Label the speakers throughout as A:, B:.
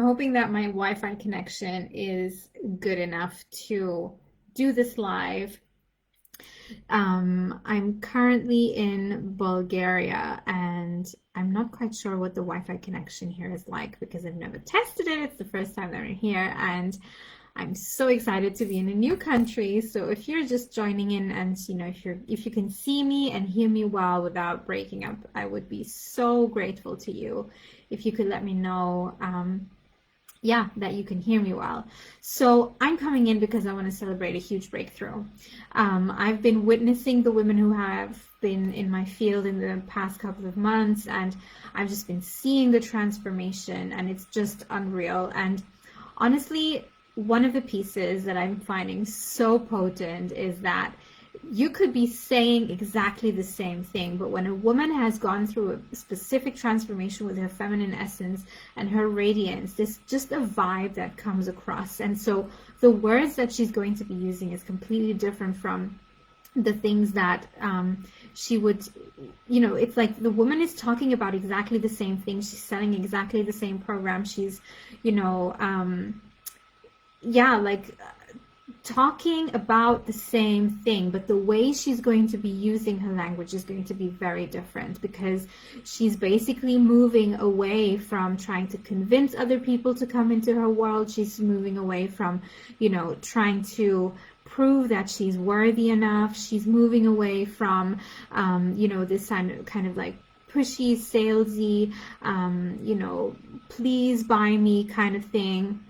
A: hoping that my Wi-Fi connection is good enough to do this live. I'm currently in Bulgaria and I'm not quite sure what the Wi-Fi connection here is like because I've never tested it. It's the first time that I'm here and I'm so excited to be in a new country. So if you're just joining in and if you can see me and hear me well without breaking up, I would be so grateful to you if you could let me know that you can hear me well. So I'm coming in because I want to celebrate a huge breakthrough. I've been witnessing the women who have been in my field in the past couple of months, and I've just been seeing the transformation, and it's just unreal. And honestly, one of the pieces that I'm finding so potent is that you could be saying exactly the same thing, but when a woman has gone through a specific transformation with her feminine essence and her radiance, there's just a vibe that comes across. And so the words that she's going to be using is completely different from the things that she would, it's like the woman is talking about exactly the same thing. She's selling exactly the same program. She's, talking about the same thing, but the way she's going to be using her language is going to be very different because she's basically moving away from trying to convince other people to come into her world. She's moving away from, trying to prove that she's worthy enough. She's moving away from, this kind of like pushy, salesy, please buy me kind of thing.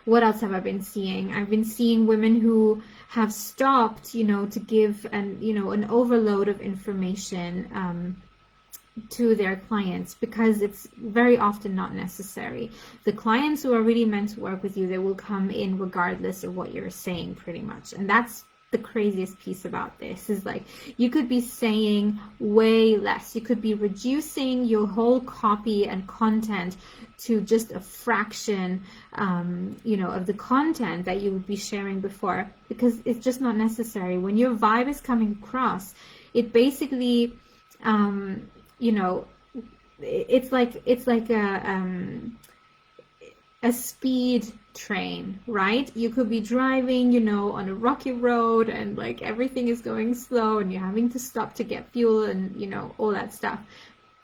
A: What else have I been seeing? I've been seeing women who have stopped, to give an overload of information to their clients because it's very often not necessary. The clients who are really meant to work with you, they will come in regardless of what you're saying pretty much. And that's the craziest piece about this is like you could be saying way less. You could be reducing your whole copy and content to just a fraction of the content that you would be sharing before because it's just not necessary. When your vibe is coming across, it basically it's like a speed train, right? You could be driving, on a rocky road and like everything is going slow and you're having to stop to get fuel and, all that stuff.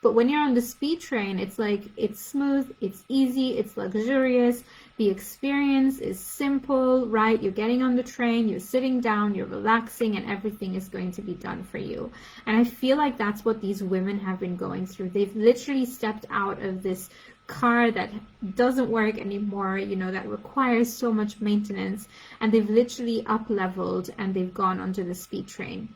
A: But when you're on the speed train, it's like, it's smooth, it's easy, it's luxurious. The experience is simple, right? You're getting on the train, you're sitting down, you're relaxing, and everything is going to be done for you. And I feel like that's what these women have been going through. They've literally stepped out of this car that doesn't work anymore, that requires so much maintenance, and they've literally up-leveled and they've gone onto the speed train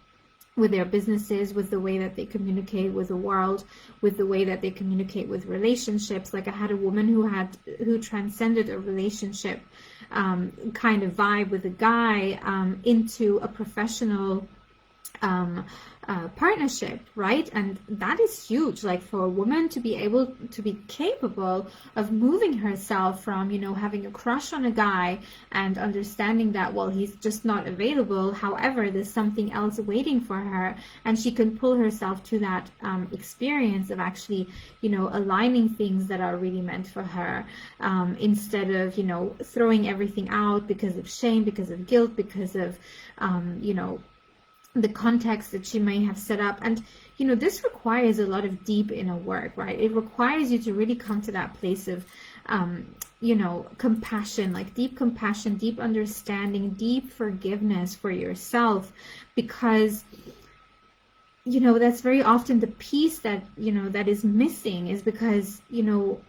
A: with their businesses, with the way that they communicate with the world, with the way that they communicate with relationships. Like I had a woman who transcended a relationship kind of vibe with a guy into a professional partnership, right? And that is huge, like for a woman to be able to be capable of moving herself from, having a crush on a guy and understanding that, well, he's just not available. However, there's something else waiting for her, and she can pull herself to that experience of actually, aligning things that are really meant for her, instead of, throwing everything out because of shame, because of guilt, because of, the context that she may have set up. And this requires a lot of deep inner work, right? It requires you to really come to that place of compassion, like deep compassion, deep understanding, deep forgiveness for yourself, because that's very often the piece that that is missing, is because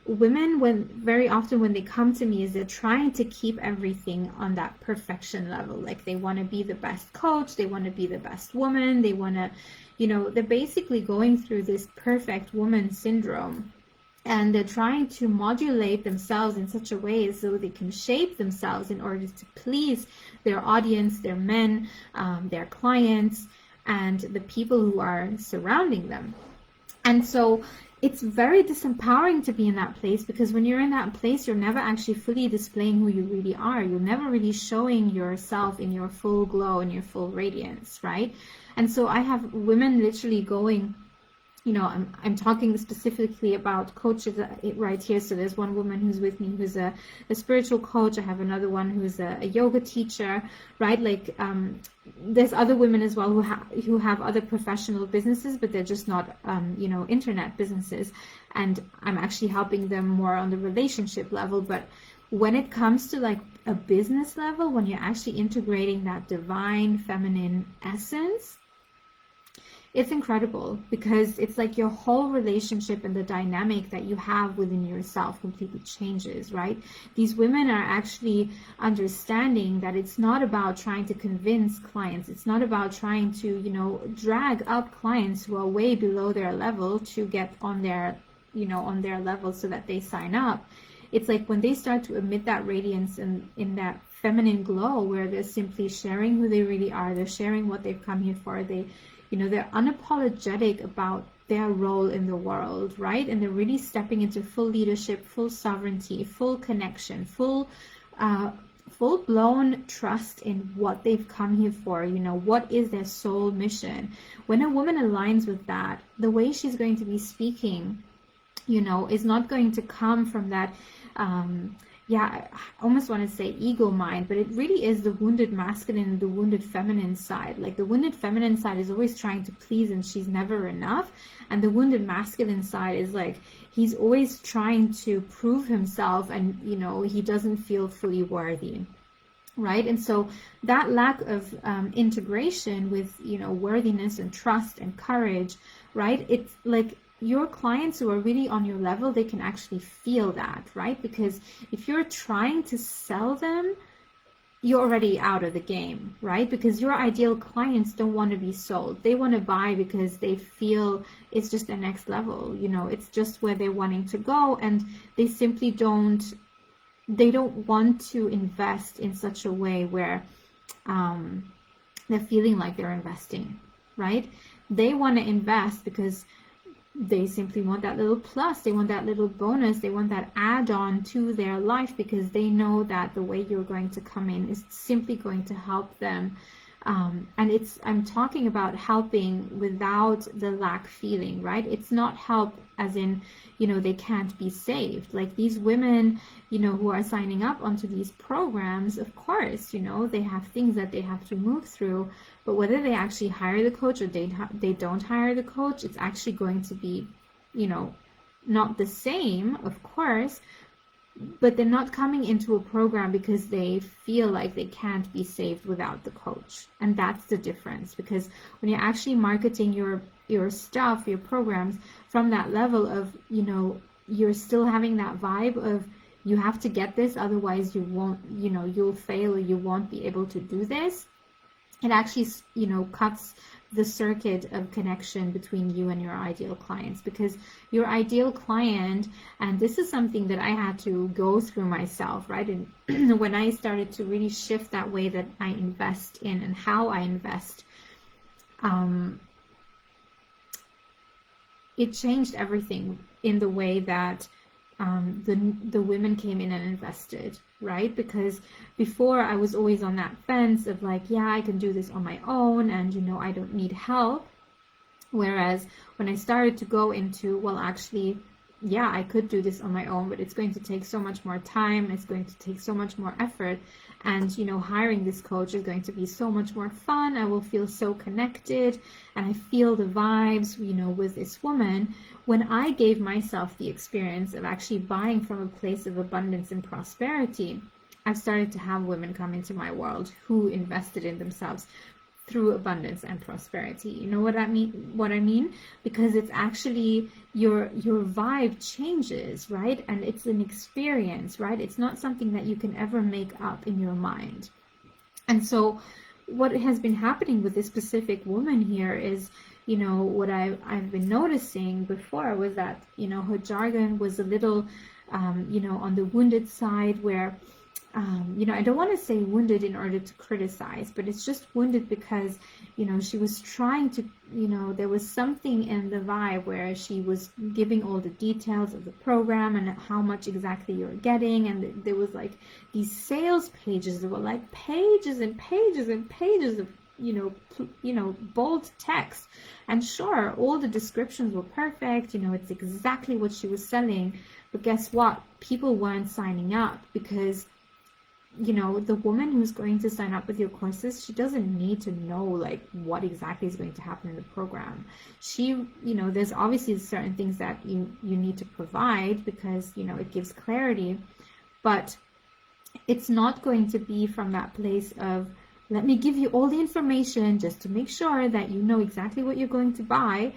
A: women, very often when they come to me, is they're trying to keep everything on that perfection level. Like they want to be the best coach, they want to be the best woman, they want to they're basically going through this perfect woman syndrome, and they're trying to modulate themselves in such a way so they can shape themselves in order to please their audience, their men, their clients, and the people who are surrounding them. And so it's very disempowering to be in that place, because when you're in that place, you're never actually fully displaying who you really are. You're never really showing yourself in your full glow and your full radiance, right? And so I have women literally going you know, I'm talking specifically about coaches right here. So there's one woman who's with me who's a spiritual coach. I have another one who's a yoga teacher, right? Like there's other women as well who have other professional businesses, but they're just not you know, internet businesses. And I'm actually helping them more on the relationship level. But when it comes to like a business level, when you're actually integrating that divine feminine essence, it's incredible, because it's like your whole relationship and the dynamic that you have within yourself completely changes, right? These women are actually understanding that it's not about trying to convince clients. It's not about trying to, you know, drag up clients who are way below their level to get on their, you know, on their level so that they sign up. It's like when they start to emit that radiance and in that feminine glow, where they're simply sharing who they really are, they're sharing what they've come here for, you know, they're unapologetic about their role in the world, right? And they're really stepping into full leadership, full sovereignty, full connection, full-blown trust in what they've come here for. You know, what is their soul mission? When a woman aligns with that, the way she's going to be speaking, you know, is not going to come from that yeah, I almost want to say ego mind, but it really is the wounded masculine and the wounded feminine side. Like the wounded feminine side is always trying to please and she's never enough. And the wounded masculine side is like, he's always trying to prove himself and, you know, he doesn't feel fully worthy. Right? And so that lack of integration with, you know, worthiness and trust and courage, right? It's like, your clients who are really on your level, they can actually feel that, right? Because if you're trying to sell them, you're already out of the game, right? Because your ideal clients don't want to be sold. They want to buy because they feel it's just the next level, you know, it's just where they're wanting to go, and they simply don't want to invest in such a way where they're feeling like they're investing, right? They want to invest because they simply want that little plus, they want that little bonus, they want that add-on to their life, because they know that the way you're going to come in is simply going to help them. And I'm talking about helping without the lack feeling, right? It's not help as in, you know, they can't be saved. Like these women, you know, who are signing up onto these programs, of course, you know, they have things that they have to move through, but whether they actually hire the coach or they don't hire the coach, it's actually going to be, you know, not the same, of course, but they're not coming into a program because they feel like they can't be saved without the coach. And that's the difference, because when you're actually marketing your stuff, your programs from that level of, you know, you're still having that vibe of you have to get this, otherwise you won't, you know, you'll fail or you won't be able to do this. It actually, you know, cuts the circuit of connection between you and your ideal clients, because your ideal client, and this is something that I had to go through myself, right? And when I started to really shift that way that I invest in and how I invest, it changed everything in the way that the women came in and invested, right? Because before I was always on that fence of like, yeah, I can do this on my own and, you know, I don't need help. Whereas when I started to go into, well, actually, yeah, I could do this on my own, but it's going to take so much more time. It's going to take so much more effort. And, you know, hiring this coach is going to be so much more fun. I will feel so connected and I feel the vibes, you know, with this woman. When I gave myself the experience of actually buying from a place of abundance and prosperity, I've started to have women come into my world who invested in themselves through abundance and prosperity. You know what I mean? Because it's actually your vibe changes, right? And it's an experience, right? It's not something that you can ever make up in your mind. And so what has been happening with this specific woman here is, you know, what I've been noticing before was that, you know, her jargon was a little, you know, on the wounded side, where you know, I don't want to say wounded in order to criticize, but it's just wounded because, you know, she was trying to, you know, there was something in the vibe where she was giving all the details of the program and how much exactly you're getting. And there was like these sales pages that were like pages and pages and pages of bold text. And sure, all the descriptions were perfect, it's exactly what she was selling. But guess what? People weren't signing up because the woman who's going to sign up with your courses, she doesn't need to know like what exactly is going to happen in the program. She, there's obviously certain things that you need to provide because, it gives clarity, but it's not going to be from that place of, let me give you all the information just to make sure that you know exactly what you're going to buy.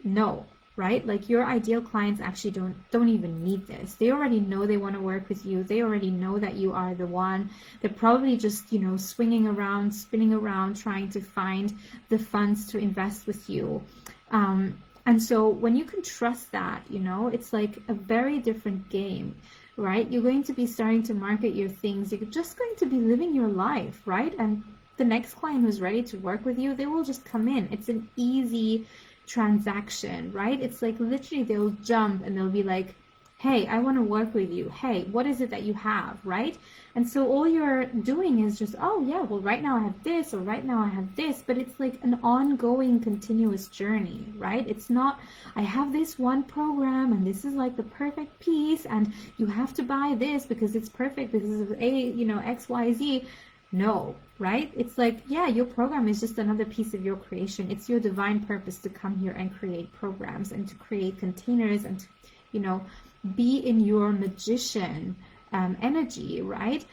A: No, right? Like your ideal clients actually don't even need this. They already know they want to work with you. They already know that you are the one. They're probably just, swinging around, spinning around, trying to find the funds to invest with you. And so when you can trust that, it's like a very different game, right? You're going to be starting to market your things. You're just going to be living your life, right? And the next client who's ready to work with you, they will just come in. It's an easy transaction, right? It's like literally they'll jump and they'll be like, hey, I want to work with you. Hey, what is it that you have, right? And so all you're doing is just, oh yeah, well right now I have this, or right now I have this, but it's like an ongoing continuous journey, right? It's not, I have this one program and this is like the perfect piece and you have to buy this because it's perfect because of X, Y, Z. No, right? It's like, yeah, your program is just another piece of your creation. It's your divine purpose to come here and create programs and to create containers and to, be in your magician energy, right?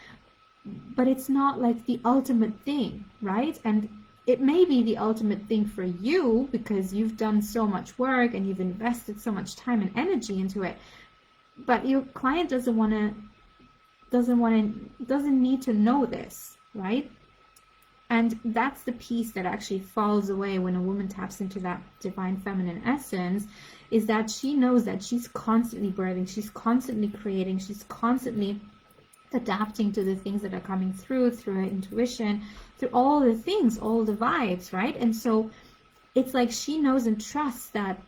A: But it's not like the ultimate thing, right? And it may be the ultimate thing for you because you've done so much work and you've invested so much time and energy into it. But your client doesn't need to know this, right? And that's the piece that actually falls away when a woman taps into that divine feminine essence, is that she knows that she's constantly birthing, she's constantly creating, she's constantly adapting to the things that are coming through her intuition, through all the things, all the vibes, right? And so it's like she knows and trusts that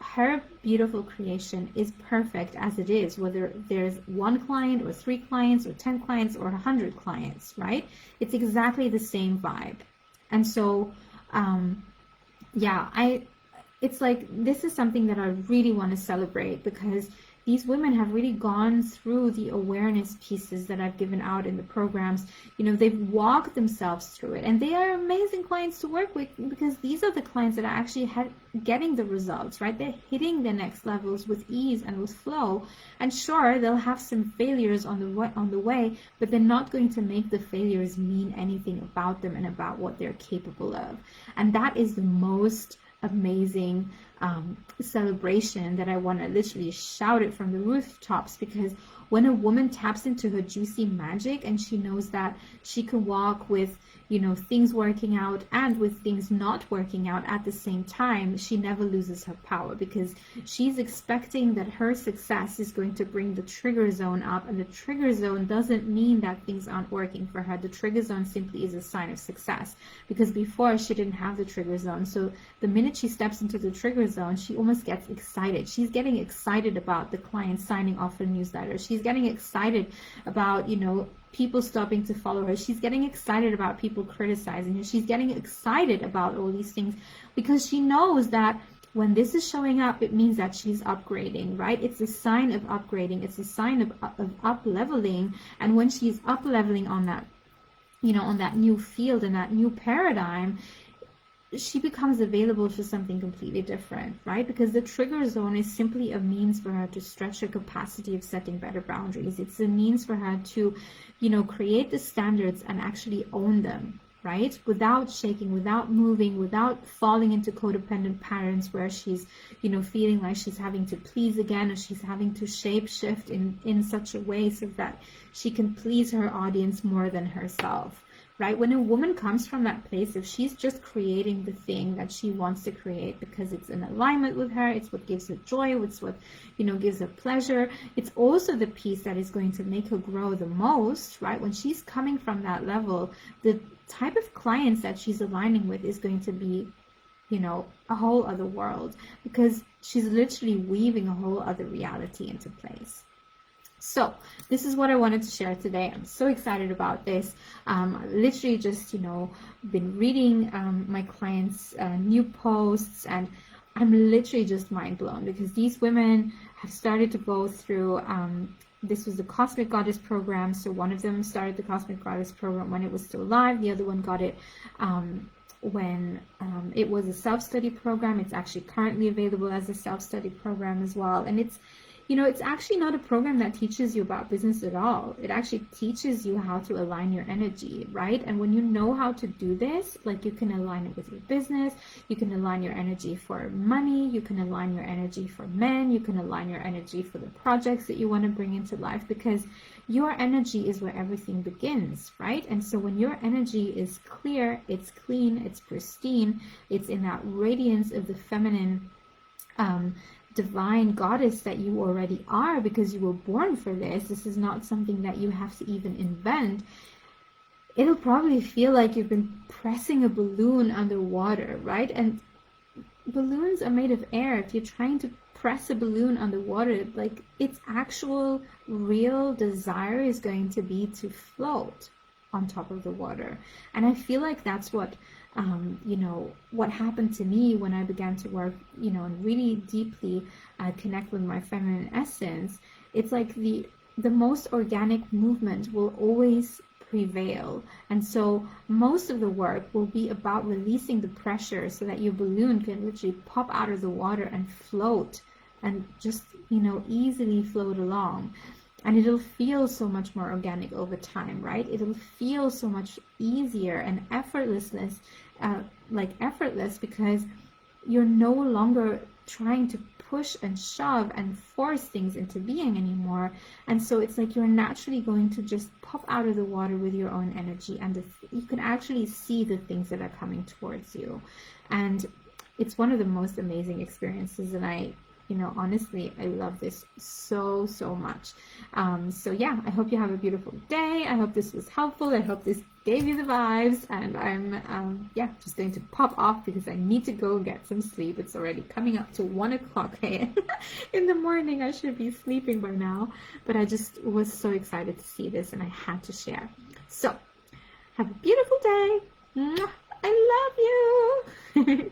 A: her beautiful creation is perfect as it is, whether there's one client or 3 clients or 10 clients or 100 clients, right? It's exactly the same vibe. And so, it's like, this is something that I really want to celebrate because these women have really gone through the awareness pieces that I've given out in the programs. They've walked themselves through it, and they are amazing clients to work with because these are the clients that are actually getting the results, right? They're hitting the next levels with ease and with flow. And sure, they'll have some failures on the way, but they're not going to make the failures mean anything about them and about what they're capable of. And that is the most amazing celebration that I want to literally shout it from the rooftops, because when a woman taps into her juicy magic and she knows that she can walk with things working out and with things not working out at the same time, she never loses her power because she's expecting that her success is going to bring the trigger zone up, and the trigger zone doesn't mean that things aren't working for her. The trigger zone simply is a sign of success, because before she didn't have the trigger zone. So the minute she steps into the trigger zone, she almost gets excited. She's getting excited about the client signing off a newsletter. She's getting excited about, people stopping to follow her. She's getting excited about people criticizing her. She's getting excited about all these things because she knows that when this is showing up, it means that she's upgrading, right? It's a sign of upgrading. It's a sign of up-leveling. And when she's up-leveling on that, on that new field and that new paradigm, she becomes available for something completely different, right? Because the trigger zone is simply a means for her to stretch her capacity of setting better boundaries. It's a means for her to, create the standards and actually own them, right? Without shaking, without moving, without falling into codependent patterns where she's, feeling like she's having to please again, or she's having to shape shift in such a way so that she can please her audience more than herself. Right? When a woman comes from that place, if she's just creating the thing that she wants to create because it's in alignment with her, it's what gives her joy, it's what, gives her pleasure, it's also the piece that is going to make her grow the most, right? When she's coming from that level, the type of clients that she's aligning with is going to be, a whole other world, because she's literally weaving a whole other reality into place. So this is what I wanted to share today. I'm so excited about this. Literally just, been reading my clients' new posts, and I'm literally just mind blown because these women have started to go through, this was the Cosmic Goddess program. So one of them started the Cosmic Goddess program when it was still live. The other one got it when it was a self-study program. It's actually currently available as a self-study program as well. And it's actually not a program that teaches you about business at all. It actually teaches you how to align your energy, right? And when you know how to do this, like, you can align it with your business, you can align your energy for money, you can align your energy for men, you can align your energy for the projects that you want to bring into life, because your energy is where everything begins, right? And so when your energy is clear, it's clean, it's pristine, it's in that radiance of the feminine, divine goddess that you already are, because you were born for this. This is not something that you have to even invent. It'll probably feel like you've been pressing a balloon underwater, right? And balloons are made of air. If you're trying to press a balloon underwater, like, its actual real desire is going to be to float on top of the water. And I feel like that's what what happened to me when I began to work, and really deeply connect with my feminine essence. It's like the most organic movement will always prevail. And so most of the work will be about releasing the pressure so that your balloon can literally pop out of the water and float, and just, easily float along. And it'll feel so much more organic over time, right? It'll feel so much easier and effortless, because you're no longer trying to push and shove and force things into being anymore. And so it's like you're naturally going to just pop out of the water with your own energy, and you can actually see the things that are coming towards you. And it's one of the most amazing experiences, and honestly, I love this so, so much. So yeah, I hope you have a beautiful day. I hope this was helpful. I hope this gave you the vibes, and I'm just going to pop off because I need to go get some sleep. It's already coming up to 1 o'clock in the morning. I should be sleeping by now, but I just was so excited to see this, and I had to share. So have a beautiful day. I love you.